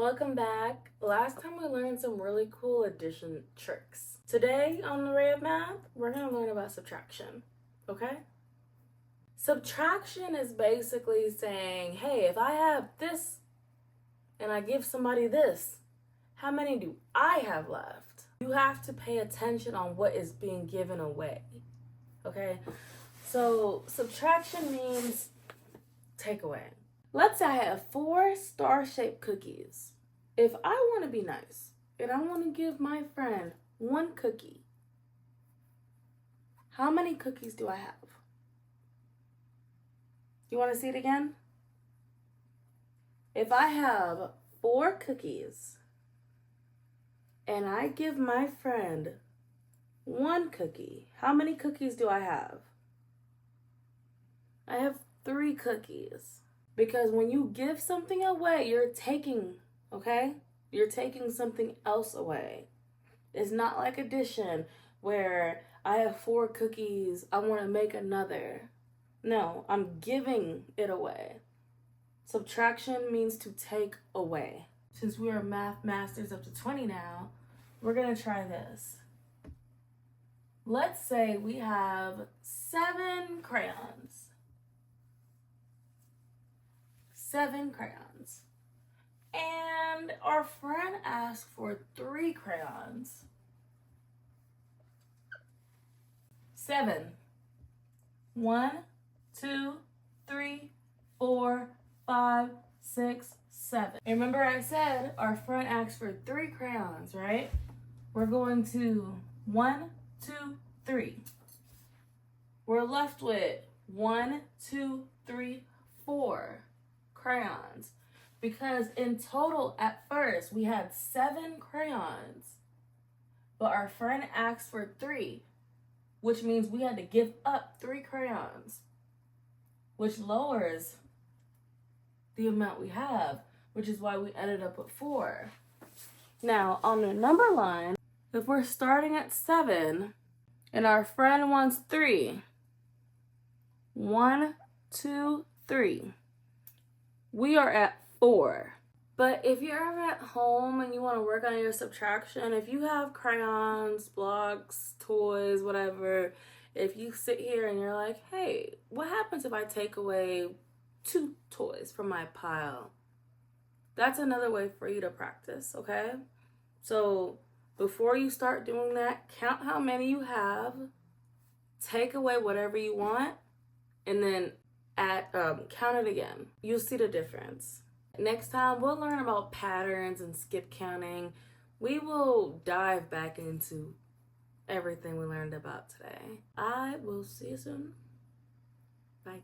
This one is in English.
Welcome back. Last time we learned some really cool addition tricks. Today on the Ray of Math, we're going to learn about subtraction, okay? Subtraction is basically saying, hey, if I have this and I give somebody this, how many do I have left? You have to pay attention on what is being given away, okay? So subtraction means take away. Let's say I have 4 star-shaped cookies. If I want to be nice and I want to give my friend 1 cookie, how many cookies do I have? You want to see it again? If I have 4 cookies and I give my friend 1 cookie, how many cookies do I have? I have 3 cookies. Because when you give something away, you're taking, okay? You're taking something else away. It's not like addition where I have 4 cookies, I want to make another. No, I'm giving it away. Subtraction means to take away. Since we are math masters up to 20 now, we're going to try this. Let's say we have 7 crayons. 7 crayons. And our friend asked for 3 crayons. 7. 1, 2, 3, 4, 5, 6, 7. Remember I said our friend asked for 3 crayons, right? We're going to 1, 2, 3. We're left with 1, 2, 3, 4 crayons, because in total at first we had 7 crayons, but our friend asked for 3, which means we had to give up 3 crayons, which lowers the amount we have, which is why we ended up with 4. Now on the number line, if we're starting at 7 and our friend wants 3, 1, 2, 3. We are at 4. But if you're ever at home and you want to work on your subtraction, if you have crayons, blocks, toys, whatever, if you sit here and you're like, hey, what happens if I take away 2 toys from my pile? That's another way for you to practice, okay? So before you start doing that, count how many you have, take away whatever you want, and then count it again. You'll see the difference. Next time we'll learn about patterns and skip counting. We will dive back into everything we learned about today. I will see you soon. Bye.